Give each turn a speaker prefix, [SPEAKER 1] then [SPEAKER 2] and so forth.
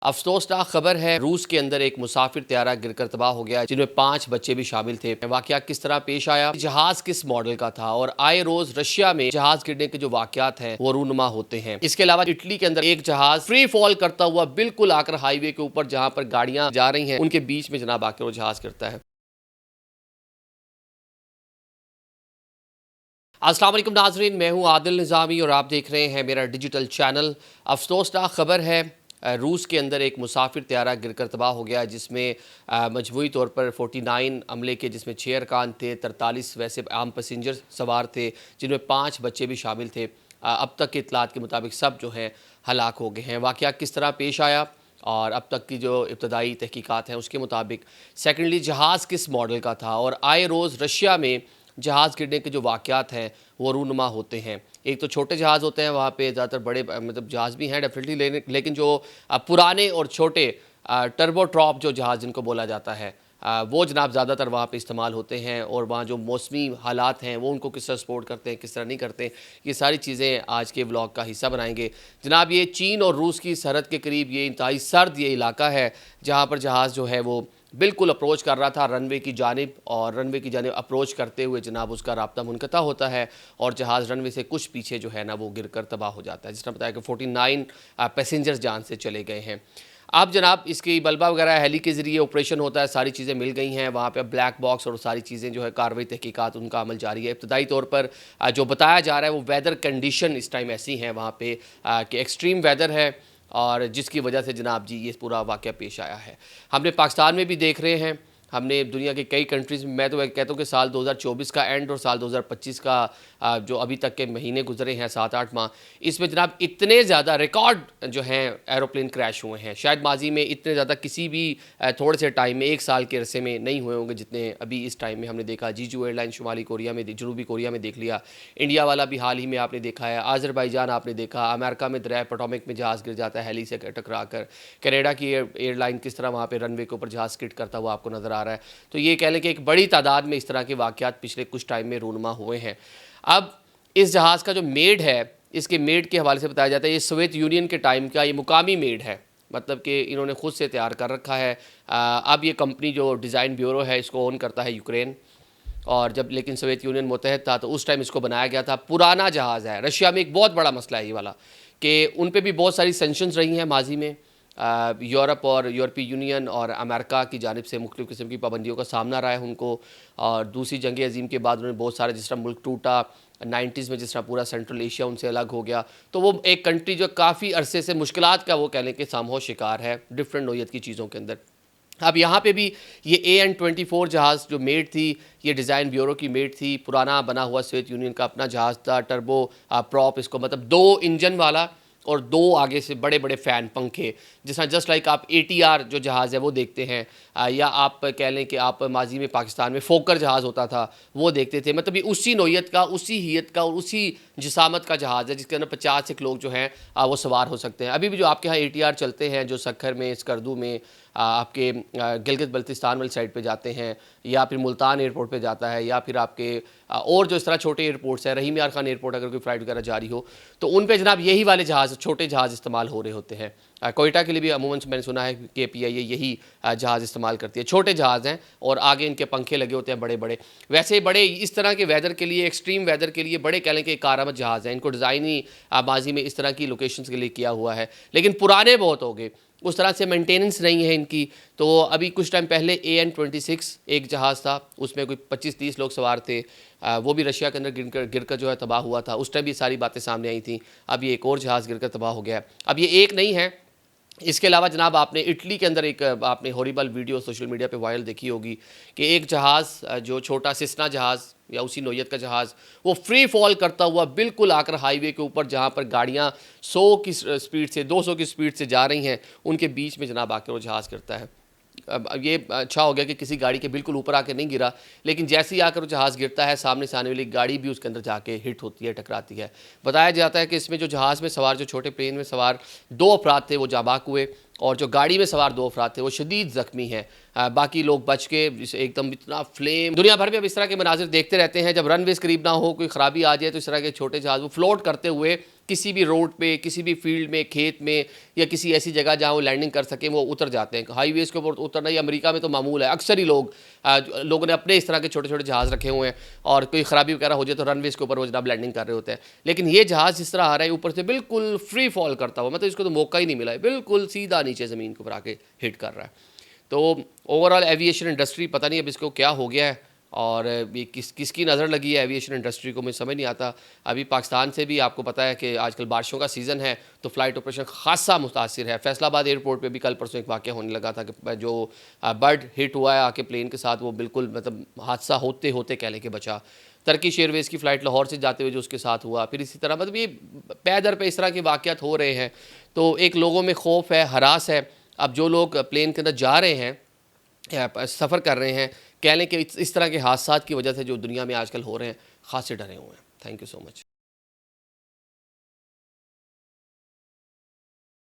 [SPEAKER 1] अफसोसनाक खबर है, रूस के अंदर एक मुसाफिर त्यारा गिरकर तबाह हो गया, जिनमें 5 बच्चे भी शामिल थे। वाकया किस तरह पेश आया, जहाज किस मॉडल का था और आए रोज रशिया में जहाज गिरने के जो वाकयात हैं वो रूनुमा होते हैं। इसके अलावा इटली के अंदर एक जहाज फ्री फॉल करता हुआ बिल्कुल आकर हाईवे के ऊपर जहां पर गाड़ियां जा रही हैं उनके बीच में जनाब आकर वो जहाज गिरता है। अस्सलाम वालेकुम नाजरीन, मैं हूं आदिल निज़ामी और आप देख रहे हैं मेरा डिजिटल चैनल। अफसोसनाक खबर है, रूस के अंदर एक मुसाफिर त्यारा गिरकर तबाह हो गया, जिसमें मजमूई तौर पर 49 अमले के, जिसमें 6 अरकान थे, 43 वैसे आम पैसेंजर सवार थे, जिनमें 5 बच्चे भी शामिल थे। अब तक के इत्तलात के मुताबिक सब जो हैं हलाक हो गए हैं। वाकया किस तरह पेश आया और अब तक की जो इब्तदाई तहकीकात हैं उसके मुताबिक सेकेंडली जहाज़ किस मॉडल का था और आए रोज़ रशिया में जहाज़ गिरने के जो वाक़यात हैं वो रूनुमा होते हैं। एक तो छोटे जहाज़ होते हैं, वहाँ पे ज़्यादातर बड़े मतलब जहाज़ भी हैं डेफिनेटली, लेकिन जो पुराने और छोटे टर्बोट्रॉप जो जहाज़ जिनको बोला जाता है, वो जनाब ज़्यादातर वहाँ पे इस्तेमाल होते हैं और वहाँ जो मौसमी हालात हैं वो उनको किस तरह सपोर्ट करते हैं, किस तरह नहीं करते, ये सारी चीज़ें आज के व्लॉग का हिस्सा बनाएंगे। जनाब ये चीन और रूस की सरहद के करीब ये इंतहाई सर्द ये इलाका है, जहाँ पर जहाज़ जो है वो बिल्कुल अप्रोच कर रहा था रनवे की जानिब, और रनवे की जानिब अप्रोच करते हुए जनाब उसका राब्ता मुनक़ता होता है और जहाज़ रनवे से कुछ पीछे जो है ना वो गिरकर तबाह हो जाता है। जिसने बताया कि 49 पैसेंजर्स जान से चले गए हैं। अब जनाब इसकी बल्बा वगैरह हेली के ज़रिए ऑपरेशन होता है, सारी चीज़ें मिल गई हैं वहाँ पे। ब्लैक बॉक्स और सारी चीज़ें जो है कार्रवाई तहकीकात उनका अमल जारी है। इब्तदाई तौर पर जो बताया जा रहा है वो वेदर कंडीशन इस टाइम ऐसी हैं वहाँ पे कि एक्सट्रीम वेदर है और जिसकी वजह से जनाब जी ये पूरा वाक़या पेश आया है। हमने पाकिस्तान में भी देख रहे हैं, हमने दुनिया के कई कंट्रीज़ में, मैं तो कहता हूँ कि साल 2024 का एंड और साल 2025 का जो अभी तक के महीने गुजरे हैं 7-8 माह, इसमें जनाब इतने ज़्यादा रिकॉर्ड जो हैं एरोप्लेन क्रैश हुए हैं। शायद माजी में इतने ज़्यादा किसी भी थोड़े से टाइम में, 1 साल के अरसे में नहीं हुए होंगे जितने अभी इस टाइम में हमने देखा। जीजू एयरलाइन शुमाली कोरिया में, जनूबी कोरिया में देख लिया, इंडिया वाला भी हाल ही में आपने देखा है, आज़रबाईजान आपने देखा, अमेरिका में दरिया पोटोमैक में जहाज़ गिर जाता है हेली से टकरा कर, कनाडा की एयरलाइन किस तरह वहाँ पर रनवे के ऊपर जहाज़ स्किड करता हुआ आपको नज़र आ रहा है। तो ये कह लें कि एक बड़ी तादाद में इस तरह के वाक़यात पिछले कुछ टाइम में रूनुमा हुए हैं। अब इस जहाज़ का जो मेड है, इसके मेड के हवाले से बताया जाता है ये सोवियत यूनियन के टाइम का ये मुकामी मेड है, मतलब कि इन्होंने खुद से तैयार कर रखा है। अब ये कंपनी जो डिज़ाइन ब्यूरो है इसको ओन करता है यूक्रेन, और जब लेकिन सोवियत यूनियन मुत्तहद था तो उस टाइम इसको बनाया गया था। पुराना जहाज़ है, रशिया में एक बहुत बड़ा मसला है ये वाला कि उन पर भी बहुत सारी सेंक्शंस रही हैं माजी में। यूरोप और यूरोपीय यूनियन और अमेरिका की जानिब से मुख्तलिफ़ किस्म की पाबंदियों का सामना रहा है उनको, और दूसरी जंग अज़ीम के बाद उन्होंने बहुत सारे, जिस तरह मुल्क टूटा 90s में, जिस तरह पूरा सेंट्रल एशिया उनसे अलग हो गया, तो वो एक कंट्री जो काफ़ी अरसे से मुश्किलात का वो कह लें कि सामहो शिकार है डिफरेंट नोयत की चीज़ों के अंदर। अब यहाँ पे भी ये AN-24 जहाज़ जो मेड थी, ये डिज़ाइन ब्यूरो की मेड थी, पुराना बना हुआ सोवियत यूनियन का अपना जहाज़ था, टर्बो प्रॉप इसको, मतलब 2 इंजन वाला और 2 आगे से बड़े बड़े फ़ैन पंखे, जिस तरह जस्ट लाइक आप ATR जो जहाज़ है वो देखते हैं, या आप कह लें कि आप माजी में पाकिस्तान में फोकर जहाज़ होता था वो देखते थे। मतलब ये उसी नोयत का, उसी हियत का और उसी जिसामत का जहाज़ है जिसके अंदर 50 एक लोग जो हैं वो सवार हो सकते हैं। अभी भी जो आपके यहाँ ATR चलते हैं जो सखर में, स्कर्दू में, आपके गिलगित बल्तिस्तान वाली साइड पे जाते हैं, या फिर मुल्तान एयरपोर्ट पे जाता है, या फिर आपके और जो इस तरह छोटे एयरपोर्ट्स हैं, रहीम यार खान एयरपोर्ट अगर कोई फ़्लाइट वगैरह जारी हो तो उन पे जनाब यही वाले जहाज़, छोटे जहाज़ इस्तेमाल हो रहे होते हैं। कोयटा के लिए भी अमूमन मैंने सुना है कि PIA यही जहाज़ इस्तेमाल करती है। छोटे जहाज़ हैं और आगे इनके पंखे लगे होते हैं बड़े बड़े। वैसे बड़े इस तरह के वेदर के लिए, एक्सट्रीम वेदर के लिए बड़े कह लें कि कारआमद जहाज़ हैं। इनको डिज़ाइन ही माजी में इस तरह की लोकेशंस के लिए किया हुआ है, लेकिन पुराने बहुत हो गए, उस तरह से मेंटेनेंस नहीं है इनकी। तो अभी कुछ टाइम पहले AN-26 एक जहाज़ था, उसमें कोई 25-30 लोग सवार थे, वो भी रशिया के अंदर गिरकर जो है तबाह हुआ था। उस टाइम भी सारी बातें सामने आई थी। अब ये एक और जहाज़ गिरकर तबाह हो गया है। अब ये एक नहीं है, इसके अलावा जनाब आपने इटली के अंदर एक आपने हॉरिबल वीडियो सोशल मीडिया पे वायरल देखी होगी कि एक जहाज़ जो छोटा सिस्ना जहाज़ या उसी नोयत का जहाज़, वो फ्री फॉल करता हुआ बिल्कुल आकर हाईवे के ऊपर जहाँ पर गाड़ियाँ 100 की स्पीड से, 200 की स्पीड से जा रही हैं, उनके बीच में जनाब आकर वो जहाज़ गिरता है। अब ये अच्छा हो गया कि किसी गाड़ी के बिल्कुल ऊपर आकर नहीं गिरा, लेकिन जैसे ही आकर वो जहाज़ गिरता है सामने से आने वाली गाड़ी भी उसके अंदर जाके हिट होती है, टकराती है। बताया जाता है कि इसमें जो जहाज़ में सवार, जो छोटे प्लेन में सवार 2 अफराद थे वो जाबाक हुए, और जो गाड़ी में सवार 2 अफराद थे वो शदीद ज़ख्मी हैं। बाकी लोग बच के, एकदम इतना फ्लेम, दुनिया भर में अब इस तरह के मनाजिर देखते रहते हैं। जब रनवेज़ करीब ना हो, कोई ख़राबी आ जाए तो इस तरह के छोटे जहाज़ वो फ्लोट करते हुए किसी भी रोड पे, किसी भी फील्ड में, खेत में या किसी ऐसी जगह जहाँ वो लैंडिंग कर सकें वो उतर जाते हैं। हाईवेज़ के ऊपर उतरना ये अमेरिका में तो मामूल है, अक्सर ही लोगों ने अपने इस तरह के छोटे छोटे जहाज़ रखे हुए हैं और कोई ख़राबी वगैरह हो जाए तो रनवेज़ के ऊपर वो जनाब लैंडिंग कर रहे होते हैं। लेकिन ये जहाज़ जिस तरह आ रहा है ऊपर से बिल्कुल फ्री फॉल करता हुआ, मतलब इसको तो मौका ही नहीं मिला है, बिल्कुल सीधा नीचे ज़मीन के ऊपर आके हिट कर रहा है। तो ओवरऑल एविएशन इंडस्ट्री पता नहीं अब इसको क्या हो गया है और ये किसकी नज़र लगी है एविएशन इंडस्ट्री को, मुझे समझ नहीं आता। अभी पाकिस्तान से भी आपको पता है कि आजकल बारिशों का सीज़न है तो फ़्लाइट ऑपरेशन खासा मुतासिर है। फैसलाबाद एयरपोर्ट पे भी कल परसों एक वाक़या होने लगा था कि जो बर्ड हिट हुआ है आके प्लेन के साथ, वो बिल्कुल मतलब हादसा होते होते कह लें कि बचा। टर्किश एयरवेज़ की फ़्लाइट लाहौर से जाते हुए जो उसके साथ हुआ, फिर इसी तरह मतलब ये पै दर पे इस तरह के वाक़यात हो रहे हैं। तो एक लोगों में खौफ है, हरास है। अब जो लोग प्लेन के अंदर जा रहे हैं या सफ़र कर रहे हैं, कह लें कि इस तरह के हादसात की वजह से जो दुनिया में आजकल हो रहे हैं, ख़ासे डरे हुए हैं। Thank you so much.